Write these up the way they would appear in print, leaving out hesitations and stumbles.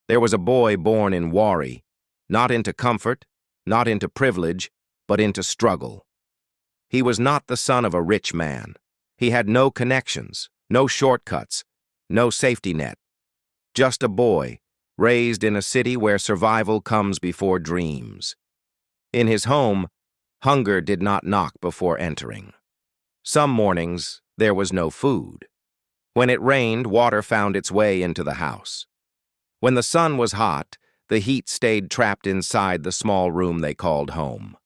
There was a boy born in Warri, not into comfort, not into privilege, but into struggle. He was not the son of a rich man. He had no connections, no shortcuts, no safety net. Just a boy, raised in a city where survival comes before dreams. In his home, hunger did not knock before entering. Some mornings, there was no food. When it rained, water found its way into the house. When the sun was hot, the heat stayed trapped inside the small room they called home.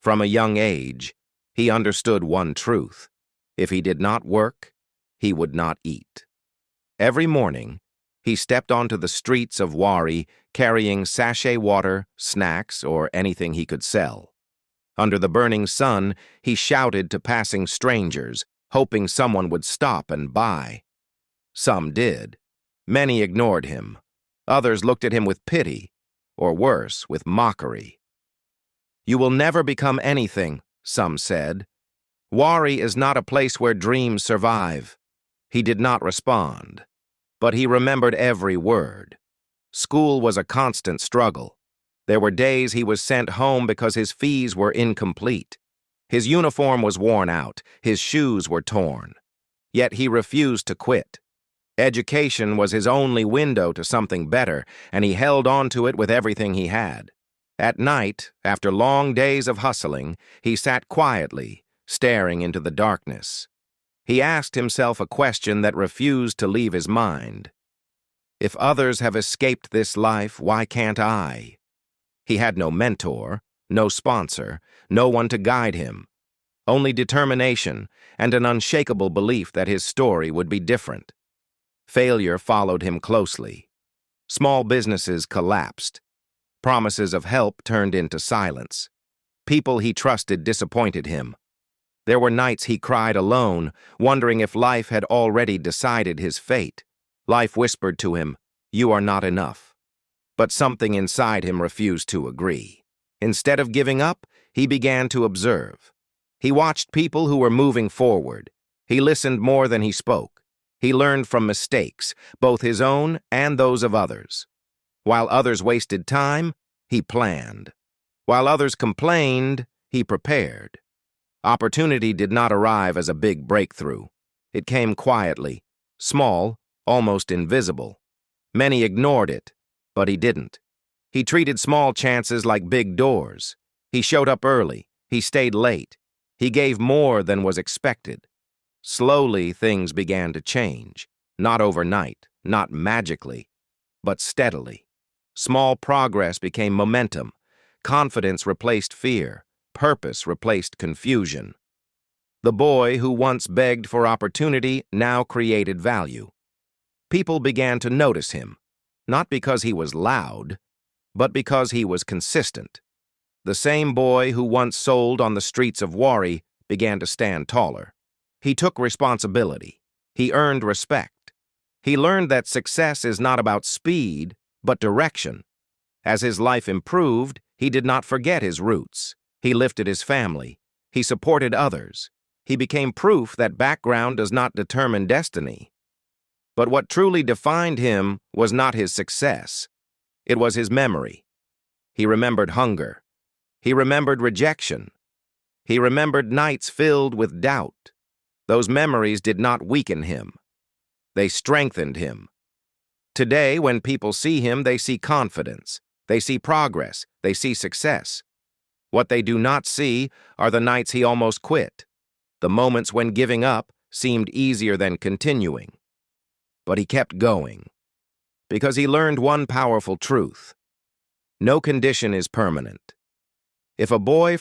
From a young age, he understood one truth. If he did not work, he would not eat. Every morning, he stepped onto the streets of Warri carrying sachet water, snacks, or anything he could sell. Under the burning sun, he shouted to passing strangers, hoping someone would stop and buy. Some did. Many ignored him. Others looked at him with pity, or worse, with mockery. "You will never become anything," some said. "Warri is not a place where dreams survive." He did not respond, but he remembered every word. School was a constant struggle. There were days he was sent home because his fees were incomplete. His uniform was worn out, his shoes were torn. Yet he refused to quit. Education was his only window to something better, and he held on to it with everything he had. At night, after long days of hustling, he sat quietly, staring into the darkness. He asked himself a question that refused to leave his mind. If others have escaped this life, why can't I? He had no mentor, no sponsor, no one to guide him. Only determination and an unshakable belief that his story would be different. Failure followed him closely. Small businesses collapsed. Promises of help turned into silence. People he trusted disappointed him. There were nights he cried alone, wondering if life had already decided his fate. Life whispered to him, "You are not enough." But something inside him refused to agree. Instead of giving up, he began to observe. He watched people who were moving forward. He listened more than he spoke. He learned from mistakes, both his own and those of others. While others wasted time, he planned. While others complained, he prepared. Opportunity did not arrive as a big breakthrough. It came quietly, small, almost invisible. Many ignored it, but he didn't. He treated small chances like big doors. He showed up early. He stayed late. He gave more than was expected. Slowly, things began to change. Not overnight, not magically, but steadily. Small progress became momentum. Confidence replaced fear. Purpose replaced confusion. The boy who once begged for opportunity now created value. People began to notice him, not because he was loud, but because he was consistent. The same boy who once sold on the streets of Warri began to stand taller. He took responsibility. He earned respect. He learned that success is not about speed, but direction. As his life improved, he did not forget his roots. He lifted his family. He supported others. He became proof that background does not determine destiny. But what truly defined him was not his success. It was his memory. He remembered hunger. He remembered rejection. He remembered nights filled with doubt. Those memories did not weaken him. They strengthened him. Today, when people see him, they see confidence. They see progress. They see success. What they do not see are the nights he almost quit, the moments when giving up seemed easier than continuing. But he kept going, because he learned one powerful truth. No condition is permanent. If a boy